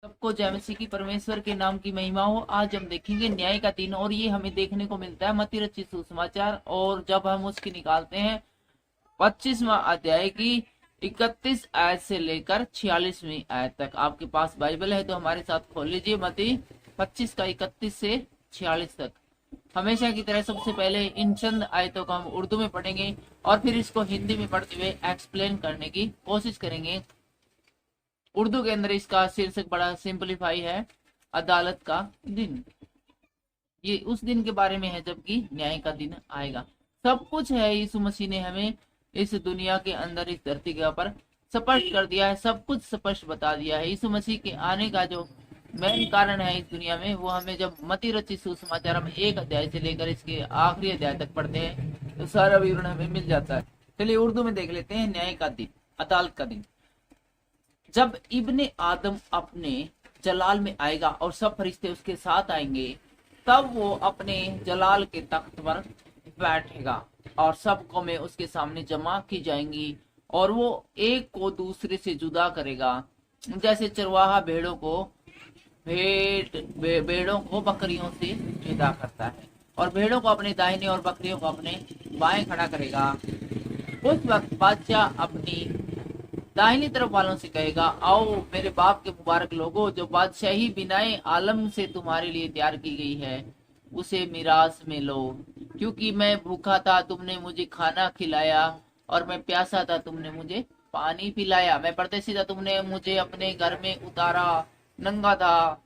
सबको जय मसीह की परमेश्वर के नाम की महिमा हो। आज हम देखेंगे न्याय का दिन, और ये हमें देखने को मिलता है मत्ती रचित सुसमाचार। और जब हम उसकी निकालते हैं 25वां अध्याय की 31 आयत से लेकर 46वीं आयत तक। आपके पास बाइबल है तो हमारे साथ खोल लीजिए मत्ती 25 का 31 से 46 तक। हमेशा की तरह सबसे पहले इन चंद आयतों को हम उर्दू में पढ़ेंगे और फिर इसको हिंदी में पढ़ते हुए एक्सप्लेन करने की कोशिश करेंगे। उर्दू के अंदर इसका शीर्षक बड़ा सिंपलीफाई है, अदालत का दिन। ये उस दिन के बारे में है जबकि न्याय का दिन आएगा। सब कुछ है यीशु मसीह ने हमें इस दुनिया के अंदर, इस धरती के ऊपर स्पष्ट कर दिया है। सब कुछ स्पष्ट बता दिया है। यीशु मसीह के आने का जो मेन कारण है इस दुनिया में, वो हमें जब मत्ती रचित सुसमाचार हम 1 अध्याय से लेकर इसके आखिरी अध्याय तक पढ़ते हैं तो सारा विवरण हमें मिल जाता है। चलिए उर्दू में देख लेते हैं। न्याय का दिन, अदालत का दिन। जब इब्ने आदम अपने जलाल में आएगा और सब फरिश्ते उसके साथ आएंगे, तब वो अपने जलाल के तख्त पर बैठेगा और सब कौमें उसके सामने जमा की जाएंगी, और वो एक को दूसरे से जुदा करेगा, जैसे चरवाहा भेड़ों को बकरियों से जुदा करता है, और भेड़ों को अपने दाहिने और बकरियों को अपने बाएं खड़ा करेगा। उस वक्त बादशाह अपनी दाहिनी तरफ वालों से कहेगा, आओ मेरे बाप के मुबारक लोगो, जो बादशाही बिनाए आलम से तुम्हारे लिए तैयार की गई है, उसे मिरास में लो। क्योंकि मैं भूखा था, तुमने मुझे खाना खिलाया, और मैं प्यासा था, तुमने मुझे पानी पिलाया। मैं परदेसी था, तुमने मुझे अपने घर में उतारा। नंगा था,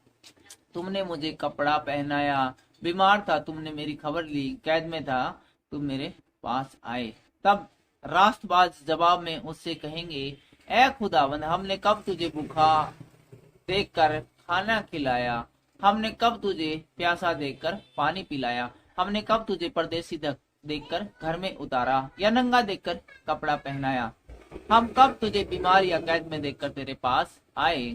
तुमने मुझे कपड़ा पहनाया। बीमार था, तुमने मेरी खबर ली। कैद में था, तुम मेरे पास आए। तब रास्तबाज जवाब में उससे कहेंगे, ऐ खुदावंद, हमने कब तुझे भूखा देखकर खाना खिलाया? हमने कब तुझे प्यासा देखकर पानी पिलाया? हमने कब तुझे परदेसी देखकर घर में उतारा, या नंगा देखकर कपड़ा पहनाया? हम कब तुझे बीमार या कैद में देखकर तेरे पास आए?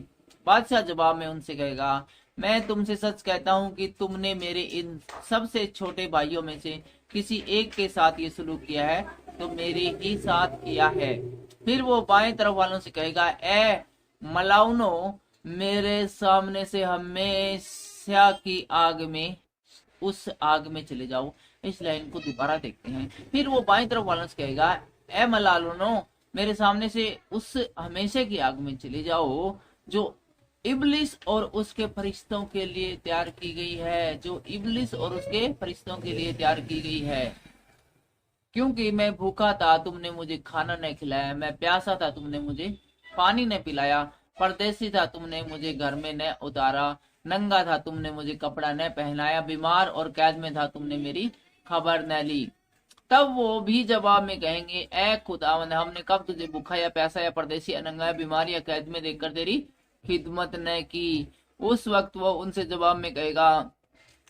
बादशाह जवाब में उनसे कहेगा, मैं तुमसे सच कहता हूँ कि तुमने मेरे इन सबसे छोटे भाइयों में से किसी एक के साथ ये सलूक किया है तो मेरे ही साथ किया है। फिर वो बाएं तरफ वालों से कहेगा, ए मलाउनो, मेरे सामने से हमेशा की आग में, उस आग में चले जाओ। इस लाइन को दोबारा देखते हैं। फिर वो बाएं तरफ वालों से कहेगा, ए मलाउनो, मेरे सामने से उस हमेशा की आग में चले जाओ जो इब्लिस और उसके फरिश्तों के लिए तैयार की गई है, जो इब्लिस और उसके फरिश्तों के लिए तैयार की गई है। क्योंकि मैं भूखा था, तुमने मुझे खाना नहीं खिलाया। मैं प्यासा था, तुमने मुझे पानी नहीं पिलाया। परदेसी था, तुमने मुझे घर में न उतारा। नंगा था, तुमने मुझे कपड़ा न पहनाया। बीमार और कैद में था, तुमने मेरी खबर न ली। तब वो भी जवाब में कहेंगे, ए खुदावंद, हमने कब तुझे भूखा या प्यासा या परदेसी या नंगा या बीमार या कैद में देखकर तेरी खिदमत न की? उस वक्त वो उनसे जवाब में कहेगा,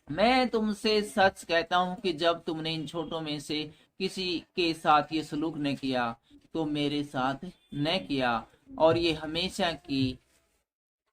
मैं तुमसे सच कहता हूँ कि जब तुमने इन छोटों में से किसी के साथ ये सलूक न किया तो मेरे साथ न किया। और ये हमेशा की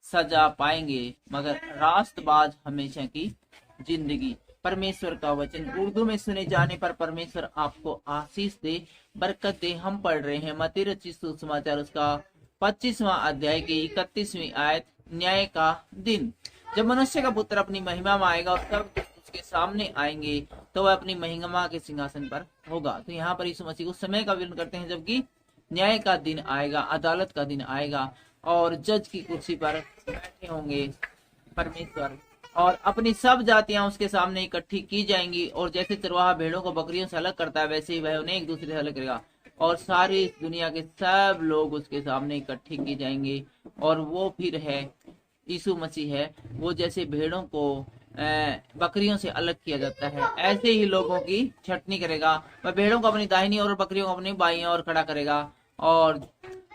सजा पाएंगे, मगर रास्तबाज हमेशा की जिंदगी। परमेश्वर का वचन उर्दू में सुने जाने पर परमेश्वर आपको आशीष दे, बरकत दे। हम पढ़ रहे हैं मत्ती रचित सुसमाचार उसका 25वां अध्याय की 31वीं आयत, न्याय का दिन। जब मनुष्य का पुत्र अपनी महिमा में आएगा और सब उसके सामने आएंगे तो वह अपनी महिमा के सिंहासन पर होगा। तो यहाँ पर यीशु मसीह उस समय का वर्णन करते हैं जबकि न्याय का दिन आएगा, अदालत का दिन आएगा, और जज की कुर्सी पर बैठे होंगे परमेश्वर, और अपनी सब जातियां उसके सामने इकट्ठी की जाएंगी। और जैसे चरवाहा भेड़ों को बकरियों से अलग करता है, वैसे ही वह उन्हें एक दूसरे से अलग करेगा, और सारी दुनिया के सब लोग उसके सामने इकट्ठे किए जाएंगे। और वो फिर है यीशु मसीह है, वो जैसे भेड़ों को बकरियों से अलग किया जाता है, ऐसे ही लोगों की छटनी करेगा। वह भेड़ों को अपनी दाहिनी और बकरियों को अपनी बाईं ओर खड़ा करेगा, और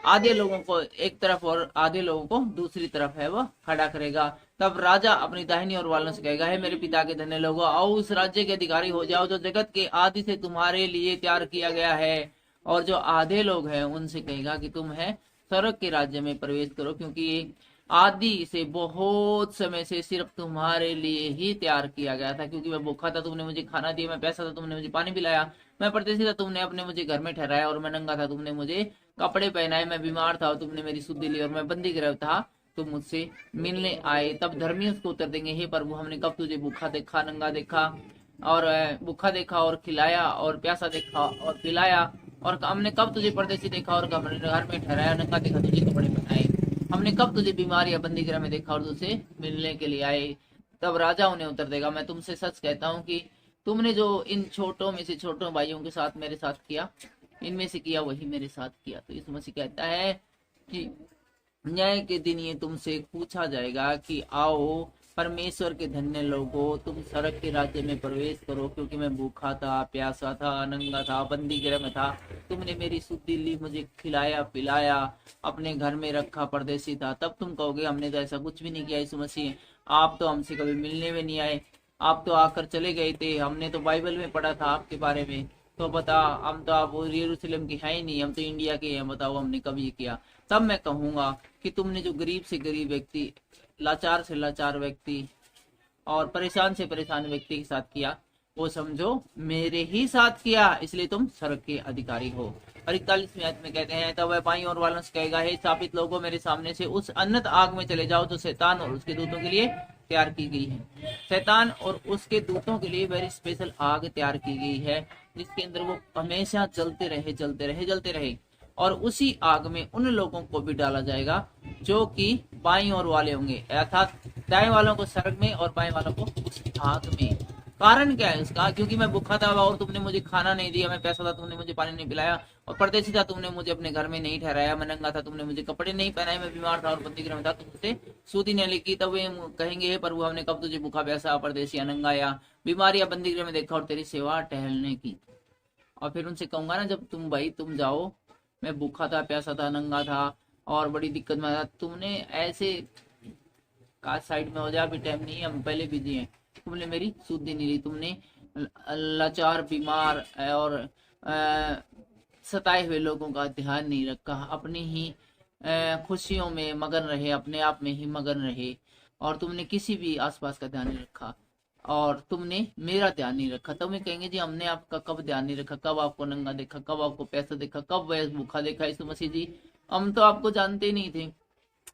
आधे लोगों को एक तरफ और आधे लोगों को दूसरी तरफ है वह खड़ा करेगा। तब राजा अपनी दाहिनी ओर वालों से कहेगा, है मेरे पिता के धन्य लोगों, आओ उस राज्य के अधिकारी हो जाओ जो जगत के आदि से तुम्हारे लिए तैयार किया गया है। और जो आधे लोग हैं उनसे कहेगा कि तुम है स्वर्ग के राज्य में प्रवेश करो, क्योंकि आदि से बहुत समय से सिर्फ तुम्हारे लिए ही तैयार किया गया था। क्योंकि मैं भूखा था, तुमने मुझे खाना दिया। मैं प्यासा था, तुमने मुझे पानी पिलाया। मैं परदेसी था, तुमने अपने मुझे घर में ठहराया। और मैं नंगा था, तुमने मुझे कपड़े पहनाए। मैं बीमार था और तुमने मेरी सुधि ली। और मैं बंदी गृह था, तुम मुझसे मिलने आए। तब धर्मी उसको उत्तर देंगे, हे प्रभु, हमने कब तुझे भूखा देखा, नंगा देखा और भूखा देखा और खिलाया, और प्यासा देखा और पिलाया, और हमने कब तुझे परदेसी देखा और घर में ठहराया, नंगा देखा तुझे कपड़े पहनाए, हमने कब तुझे बीमार या बंदी गृह में देखा और तुझसे मिलने के लिए आए। तब राजा उन्हें उत्तर देगा, मैं तुमसे सच कहता हूँ कि तुमने जो इन छोटों में से छोटों भाइयों के साथ मेरे साथ किया, इनमें से किया वही मेरे साथ किया। तो यीशु मसीह कहता है कि न्याय के दिन ये तुमसे पूछा जाएगा कि आओ परमेश्वर के धन्य लोगों, तुम सड़क के राज्य में प्रवेश करो, क्योंकि मैं भूखा था, प्यासा था, नंगा था, बंदी गृह में था, तुमने मेरी सुधि ली, मुझे खिलाया पिलाया, अपने घर में रखा, परदेसी था। तब तुम कहोगे हमने तो ऐसा कुछ भी नहीं किया। यीशु मसीह, आप तो हमसे कभी मिलने में नहीं आए, आप तो आकर चले गए थे, हमने तो बाइबल में पढ़ा था आपके बारे में, तो बता, हम तो आप यरूशलेम के हैं ही नहीं, हम तो इंडिया के हैं, बताओ हमने कब ये किया। तब मैं कहूंगा कि तुमने जो गरीब से गरीब व्यक्ति, लाचार से लाचार व्यक्ति और परेशान से परेशान व्यक्ति के साथ किया, वो समझो मेरे ही साथ किया, इसलिए तुम स्वर्ग के अधिकारी हो। और 41वें आयत में कहते हैं, तब वह बाईं ओर वालों से कहेगा, हे स्थापित लोगों, मेरे सामने से उस अनंत आग में चले जाओ जो शैतान और उसके दूतों के लिए तैयार की गई है। शैतान और उसके दूतों के लिए वेरी स्पेशल आग तैयार की गई है, जिसके अंदर वो हमेशा जलते रहे जलते रहे जलते रहे। और उसी आग में उन लोगों को भी डाला जाएगा जो कि बाईं ओर वाले होंगे, अर्थात दाएं वालों को स्वर्ग में और बाएं वालों को उस आग में। कारण क्या है इसका? क्योंकि मैं भूखा था और तुमने मुझे खाना नहीं दिया, मैं प्यासा था तुमने मुझे पानी नहीं पिलाया, और परदेसी था तुमने मुझे अपने घर में नहीं ठहराया, मैं नंगा था तुमने मुझे कपड़े नहीं पहनाए, मैं बीमार था और बंदी गृह में था तुमसे सूदी नहीं लिखी। तब वे कहेंगे, हे प्रभु, हमने कब तुझे भूखा प्यासा परदेसी नंगा या बीमार या बंदी गृह में देखा और तेरी सेवा टहलने की। और फिर उनसे कहूंगा ना, जब तुम जाओ, मैं भूखा था, प्यासा था, नंगा था और बड़ी दिक्कत में था, तुमने ऐसे काश साइड में हो जा, अभी टाइम नहीं है, हम पहले बिजी हैं, तुमने मेरी सुधि नहीं ली, तुमने लाचार बीमार और सताए हुए लोगों का ध्यान नहीं रखा, अपनी ही खुशियों में मगन रहे, अपने आप में ही मगन रहे, और तुमने किसी भी आसपास का ध्यान नहीं रखा, और तुमने मेरा ध्यान नहीं रखा। तो मैं कहेंगे, जी हमने आपका कब ध्यान नहीं रखा, कब आपको नंगा देखा, कब आपको पैसा देखा, कब वह भूखा देखा। यीशु मसीह जी, हम तो आपको जानते ही नहीं थे,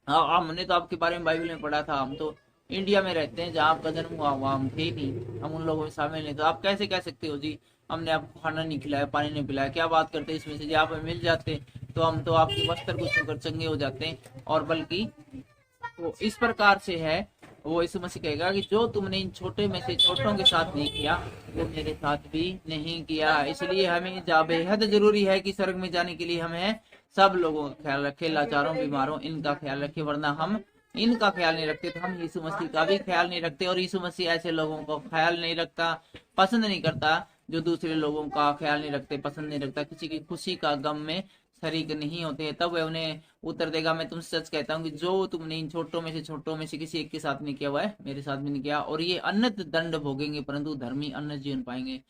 हमने तो आपके बारे में बाइबल में पढ़ा था, हम तो इंडिया में रहते हैं जहाँ आपका जन्म हुआ हुआ, हम थे ही नहीं, हम उन लोगों में शामिल नहीं। तो आप कैसे कह सकते हो जी हमने आपको खाना नहीं खिलाया, पानी नहीं पिलाया? क्या बात करते हैं इसमें से? जी आप हमें मिल जाते तो हम तो आपके वस्त्र को छूकर चंगे हो जाते हैं। और बल्कि वो इस प्रकार से है, वो यीशु मसीह कहेगा कि जो तुमने इन छोटे में से छोटों के साथ नहीं किया, वो मेरे साथ भी नहीं किया। इसलिए हमें बेहद जरूरी है कि स्वर्ग में जाने के लिए हमें सब लोगों का ख्याल रखे, लाचारों बीमारों इनका ख्याल रखे, वरना हम इनका ख्याल नहीं रखते तो हम यीशु मसीह का भी ख्याल नहीं रखते। और यीशु मसीह ऐसे लोगों को ख्याल नहीं रखता, पसंद नहीं करता, जो दूसरे लोगों का ख्याल नहीं रखते, पसंद नहीं रखता, किसी की खुशी का गम में शरीक नहीं होते। तब वह उन्हें उत्तर देगा, मैं तुमसे सच कहता हूँ कि जो तुमने इन छोटों में से किसी एक के साथ नहीं किया हुआ है, मेरे साथ भी नहीं किया। और ये अनंत दंड भोगेंगे, परंतु धर्मी अनंत जीवन पाएंगे।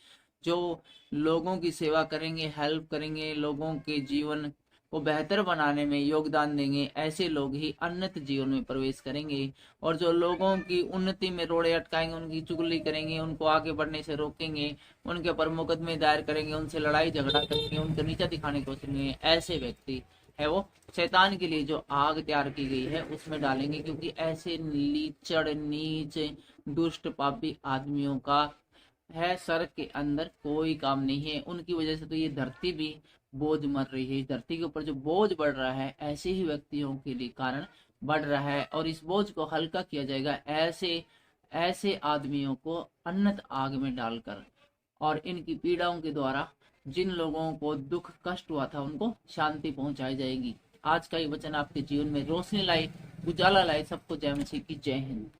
जो लोगों की सेवा करेंगे, हेल्प करेंगे, लोगों के जीवन को बेहतर बनाने में योगदान देंगे, ऐसे लोग ही अनंत जीवन में प्रवेश करेंगे। और जो लोगों की उन्नति में रोड़े अटकाएंगे, उनकी चुगली करेंगे, उनको आगे बढ़ने से रोकेंगे, उनके ऊपर मुकदमे दायर करेंगे, उनसे लड़ाई झगड़ा करेंगे, उनको नीचा दिखाने की कोशिश करेंगे, ऐसे व्यक्ति है वो शैतान के लिए जो आग तैयार की गई है उसमें डालेंगे। क्योंकि ऐसे लीचड़ नीच दुष्ट पापी आदमियों का है सड़क के अंदर कोई काम नहीं है। उनकी वजह से तो ये धरती भी बोझ मर रही है। इस धरती के ऊपर जो बोझ बढ़ रहा है, ऐसे ही व्यक्तियों के लिए कारण बढ़ रहा है, और इस बोझ को हल्का किया जाएगा ऐसे ऐसे आदमियों को अनंत आग में डालकर। और इनकी पीड़ाओं के द्वारा जिन लोगों को दुख कष्ट हुआ था, उनको शांति पहुंचाई जाएगी। आज का ये वचन आपके जीवन में रोशनी लाए, उजाला लाए। सबको जय मसीह की जय हिंद।